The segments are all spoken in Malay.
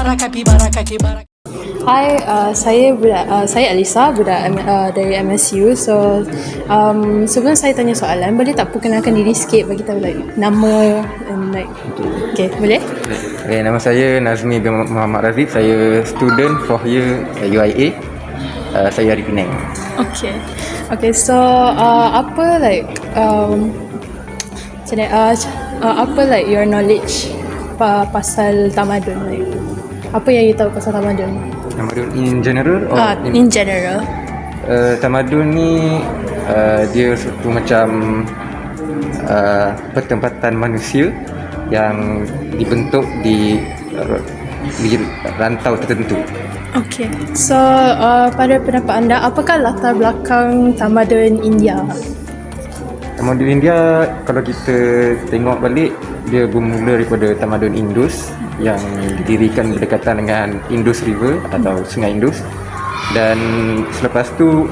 Hai, saya Alisa, dari MSU. So, sebelum saya tanya soalan, boleh tak perkenalkan diri sikit, bagi tahu like nama and like. Okay, boleh? Okay, nama saya Nazmi bin Muhammad Razif. Saya student 4th year UIA. Saya dari Penang. Okay. Okay, so apa like apa like your knowledge pasal tamadun, like apa yang you tahu pasal tamadun? Tamadun in general? In general. Tamadun ni dia satu macam pertempatan manusia yang dibentuk di rantau tertentu. Okay. So pada pendapat anda, apakah latar belakang tamadun India? Tamadun India, kalau kita tengok balik, dia bermula daripada tamadun Indus yang didirikan berdekatan dengan Indus River atau Sungai Indus, dan selepas tu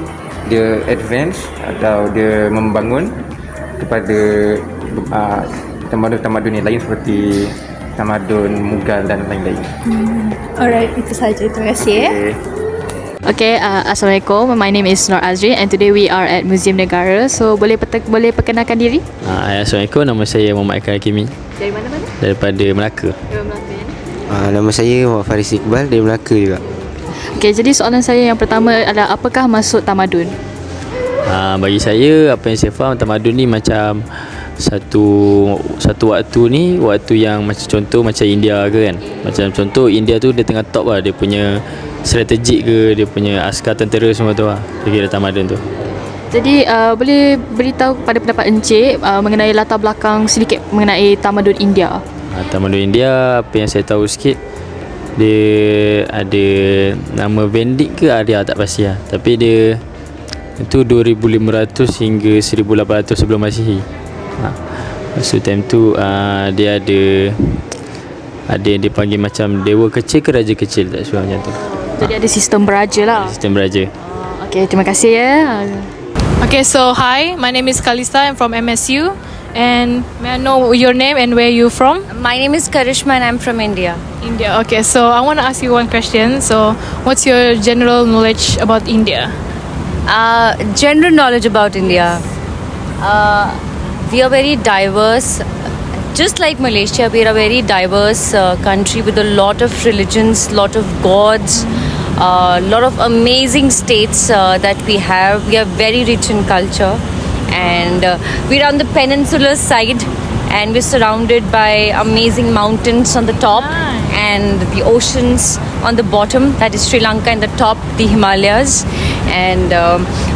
dia advance atau dia membangun kepada tamadun-tamadun yang lain seperti tamadun Mughal dan lain-lain. Alright, itu saja. Terima kasih. Okay, Assalamualaikum. My name is Nur Azri and today we are at Museum Negara. So boleh perkenalkan diri? Assalamualaikum, nama saya Muhammad Eka Hakimi. Dari mana-mana? Daripada Melaka. Dari Melaka. Nama saya Muhammad Faris Iqbal dari Melaka juga. Okay, jadi soalan saya yang pertama adalah apakah maksud tamadun? Bagi saya, apa yang saya faham, tamadun ni macam satu waktu ni, waktu yang macam contoh macam India ke kan. Macam contoh India tu dia tengah top lah, dia punya strategik ke, dia punya askar tentera semua tu lah. Dia kira tamadun tu. Jadi boleh beritahu pada pendapat Encik mengenai latar belakang sedikit mengenai tamadun India? Tamadun India, apa yang saya tahu sikit, dia ada nama Vedic ke Arya tak pasti lah. Tapi dia itu 2500 hingga 1800 sebelum Masihi. Masa time tu dia ada yang dipanggil macam dewa kecil ke raja kecil, tak sure macam tu. Jadi ada sistem beraja lah. Sistem beraja. Okay, terima kasih ya. Okay, so hi, my name is Kalista. I'm from MSU. And may I know your name and where you from? My name is Karishma and I'm from India. India. Okay, so I want to ask you one question. So, what's your general knowledge about India? General knowledge about India. We are very diverse. Just like Malaysia, we are a very diverse country with a lot of religions, lot of gods, lot of amazing states that we have. We are very rich in culture, and we're on the peninsular side, and we're surrounded by amazing mountains on the top and the oceans on the bottom, that is Sri Lanka, and the top the Himalayas, and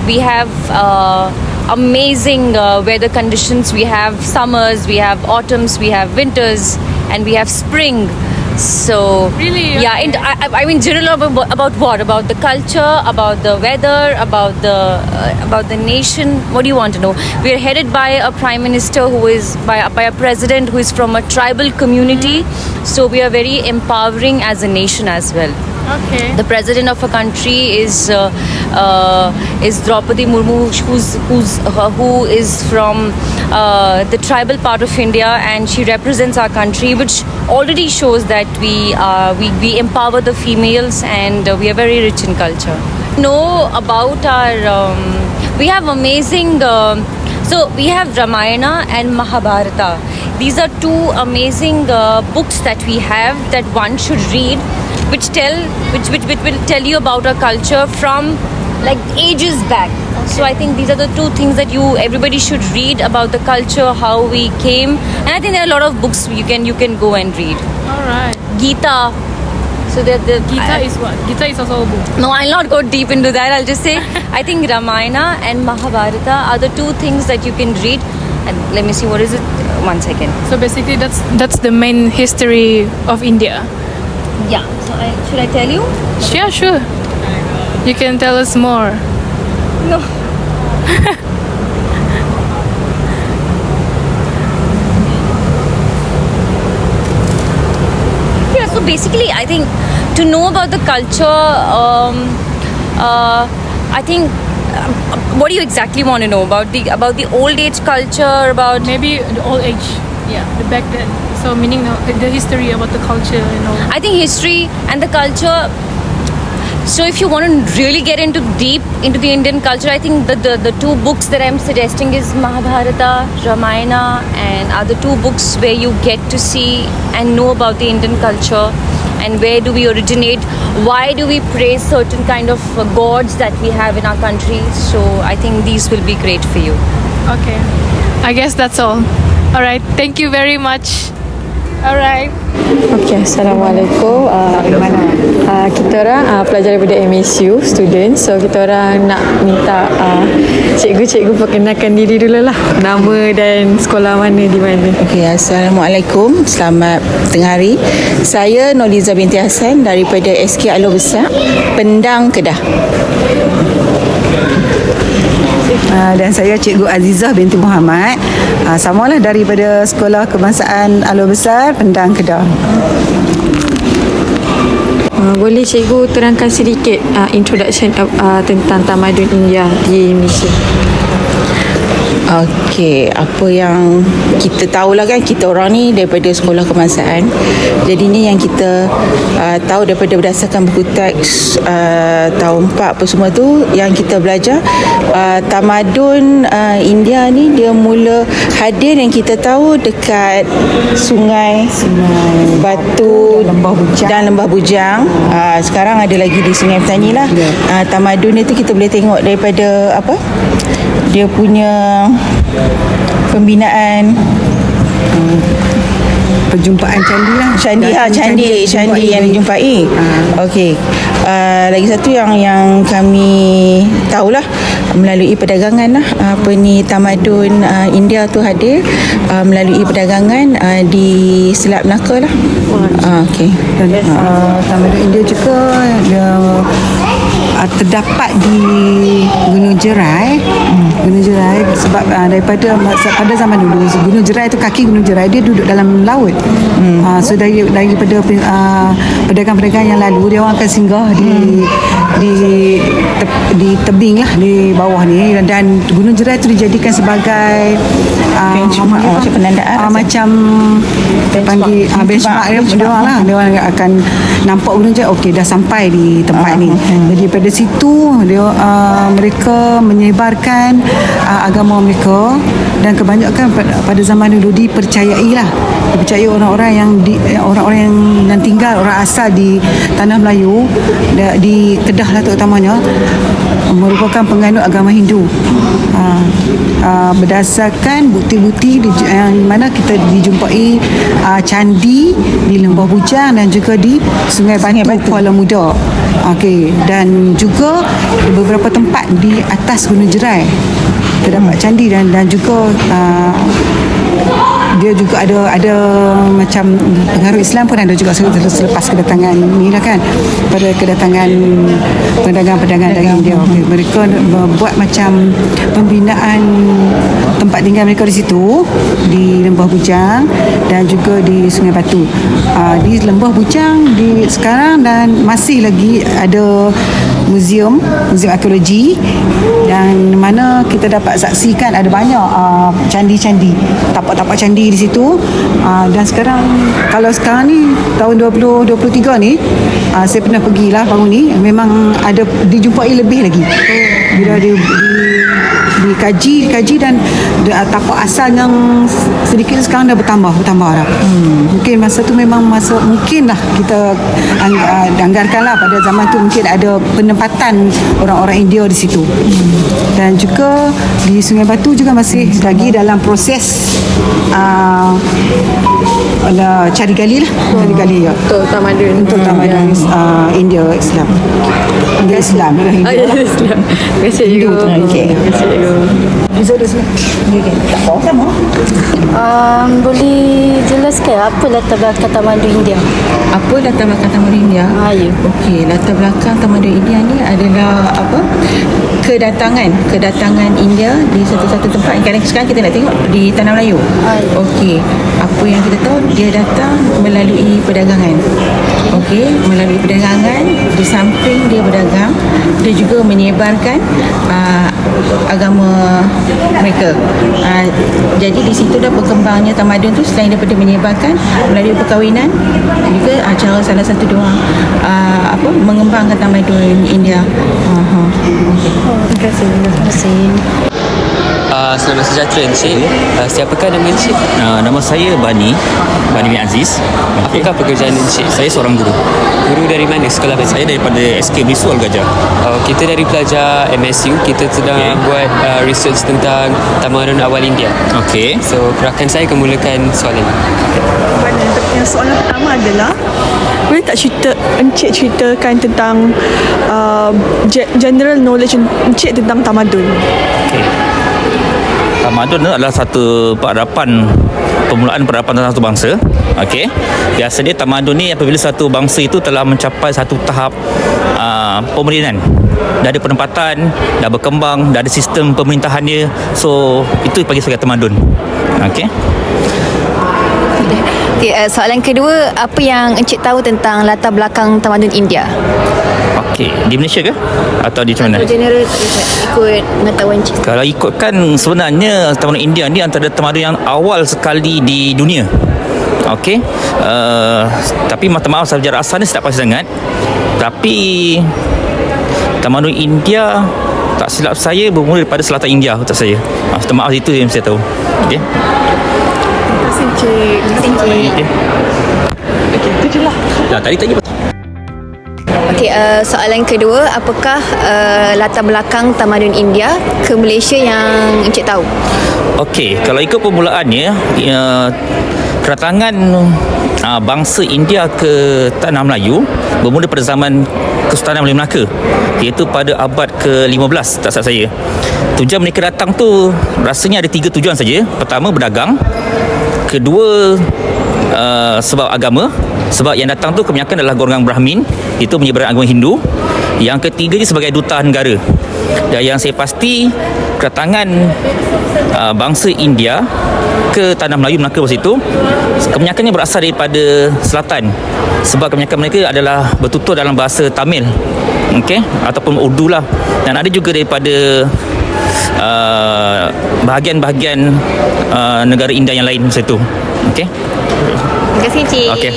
we have amazing weather conditions. We have summers, we have autumns, we have winters, and we have spring. So Really? yeah, and I mean general about what? About the culture, about the weather, about the nation. What do you want to know? We are headed by a prime minister who is by a president who is from a tribal community. So we are very empowering as a nation as well. Okay. The president of a country is Draupadi Murmu, who is from the tribal part of India, and she represents our country, which already shows that we empower the females, and we are very rich in culture. Know about our we have amazing. So we have Ramayana and Mahabharata. These are two amazing books that we have that one should read, which will tell you about our culture from like ages back. So I think these are the two things that everybody should read about the culture, how we came, and I think there are a lot of books you can go and read. All right. Gita. So the Gita is what? Gita is also a book. No, I'll not go deep into that. I'll just say I think Ramayana and Mahabharata are the two things that you can read. And let me see, what is it? 1 second. So basically, that's the main history of India. Yeah. So should I tell you? Yeah, sure. You can tell us more. No. Yeah. So basically, I think to know about the culture, I think. What do you exactly want to know about the old age culture? About Maybe the old age. Yeah, the back then. So meaning the history about the culture and all. I think history and the culture. So if you want to really get into deep into the Indian culture, I think the two books that I'm suggesting is Mahabharata, Ramayana, and are the two books where you get to see and know about the Indian culture and where do we originate, why do we praise certain kind of gods that we have in our country. So I think these will be great for you. Okay, I guess that's all. All right, thank you very much. All right. Okay, Assalamualaikum. Kita orang pelajar daripada MSU, student. So kita orang nak minta cikgu-cikgu perkenalkan diri dulu lah. Nama dan sekolah mana di mana. Okay, Assalamualaikum. Selamat tengah hari. Saya Noliza binti Hassan daripada SK Alor Besar, Pendang, Kedah. Dan saya Cikgu Azizah binti Muhammad, samalah daripada Sekolah Kebangsaan Alor Besar, Pendang, Kedah. Boleh cikgu terangkan sedikit introduction tentang tamadun India di Malaysia? Okey, apa yang kita tahulah kan, kita orang ni daripada sekolah kebangsaan. Jadi ni yang kita tahu daripada berdasarkan buku teks tahun 4 apa semua tu yang kita belajar. Tamadun India ni dia mula hadir yang kita tahu dekat sungai Batu dan Lembah Bujang. Sekarang ada lagi di Sungai Petani lah. Tamadun itu kita boleh tengok daripada apa? Dia punya pembinaan Perjumpaan candi lah. Candi yang dijumpai. Okey. Lagi satu yang kami tahulah melalui perdagangan lah. Tamadun India tu hadir melalui perdagangan di Selat Melaka lah. Okey. Dan tamadun India juga dia terdapat di Gunung Jerai. Gunung Jerai sebab pada zaman dulu Gunung Jerai tu, kaki Gunung Jerai dia duduk dalam laut. So daripada pedagang-pedagang yang lalu, dia orang akan singgah di tebing lah, di bawah ni, dan Gunung Jerai tu dijadikan sebagai penandaan macam panggil benchmark dia orang lah. Dia orang akan nampak Gunung Jerai, okey dah sampai di tempat ni. Jadi pada situ mereka menyebarkan agama mereka, dan kebanyakan pada zaman dulu dipercayai orang-orang yang tinggal, orang asal di tanah Melayu di Kedah lah terutamanya, merupakan penganut agama Hindu. Berdasarkan bukti-bukti yang mana kita dijumpai candi di Lembah Bujang dan juga di Sungai Batu Kuala Muda. Okey, dan juga beberapa tempat di atas Gunung Jerai terdapat candi, dan juga dia juga ada macam pengaruh Islam pun ada juga selepas kedatangan ni lah kan, pada kedatangan pedagang-pedagang dari India. Mereka buat macam pembinaan tempat tinggal mereka di situ, di Lembah Bujang dan juga di Sungai Batu. Di Lembah Bujang sekarang dan masih lagi ada muzium arkeologi, dan mana kita dapat saksikan ada banyak candi-candi, tapak-tapak candi di situ. Dan kalau sekarang ni tahun 2023 ni, saya pernah pergilah baru ni, memang ada dijumpai lebih lagi. Bila dikaji dan tapak asal yang sedikit sekarang dah bertambah dah. Mungkin masa tu memang mungkin lah kita anggarkanlah pada zaman tu mungkin ada penempatan orang-orang India di situ. Dan juga di Sungai Batu juga masih lagi dalam proses cari gali ya. Untuk tamadun India Islam. Islam. Terima kasih cikgu. Okey. Terima kasih cikgu. Boleh jelaskan apa latar belakang tamadun India? Apa latar belakang tamadun India? Ya. Okey, latar belakang tamadun India ni adalah kedatangan India di satu-satu tempat. Sekarang kita nak tengok di Tanah Melayu. Okey, apa yang kita tahu, dia datang melalui perdagangan. Okey, melalui perdagangan, di samping dia berdagang, dia juga menyebarkan agama bersama mereka. Jadi di situ dah berkembangnya tamadun tu, selain daripada menyebarkan melalui perkahwinan, juga cara salah satu diorang mengembangkan tamadun India. Terima kasih. Selamat sejahtera Encik. Siapakah nama Encik? Nama saya Bani bin Aziz. Apakah pekerjaan Encik? Saya seorang guru. Guru dari mana? Sekolah mana? Saya daripada SK Visual Gajah. Kita dari pelajar MSU. Kita sedang buat research tentang tamadun awal India. Okey. So rakan saya akan mulakan soalan. Yang soalan pertama adalah, boleh tak Encik ceritakan tentang general knowledge Encik tentang tamadun? Okey. Tamadun adalah satu permulaan peradaban satu bangsa. Okey. Biasanya tamadun ni apabila satu bangsa itu telah mencapai satu tahap pemodenan. Dah ada penempatan, dah berkembang, dah ada sistem pemerintahannya. So itu bagi sebagai tamadun. Okey. Soalan kedua, apa yang Encik tahu tentang latar belakang tamadun India? Okey, di Malaysia ke? Atau di mana? General ikut pengetahuan Encik. Kalau ikutkan, sebenarnya tamadun India ni antara tamadun yang awal sekali di dunia. Okey. Tapi maaf sejarah asalnya saya tak pasti sangat. Tapi tamadun India, tak silap saya, bermula daripada selatan India, tak saya. Maaf itu yang saya tahu. Okey. Terima kasih Encik. Okey, itu je lah. Tadi Okey, soalan kedua, apakah latar belakang tamadun India ke Malaysia yang Encik tahu? Okey, kalau ikut permulaannya, kedatangan bangsa India ke Tanah Melayu bermula pada zaman Kesultanan Melayu Melaka, iaitu pada abad ke-15, tak salah saya. Tujuan mereka datang tu rasanya ada 3 tujuan saja. Pertama, berdagang. Kedua, sebab agama. Sebab yang datang tu kebanyakan adalah golongan Brahmin, itu menyebarkan agama Hindu. Yang ketiga ni sebagai duta negara. Dan yang saya pasti, kedatangan bangsa India ke Tanah Melayu Melaka masa itu kebanyakannya berasal daripada selatan, sebab kebanyakan mereka adalah bertutur dalam bahasa Tamil, okey, ataupun Urdu lah. Dan ada juga daripada bahagian-bahagian negara India yang lain masa itu. Okey. Terima kasih Encik. Okey.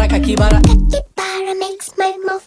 Kaki bara makes my move.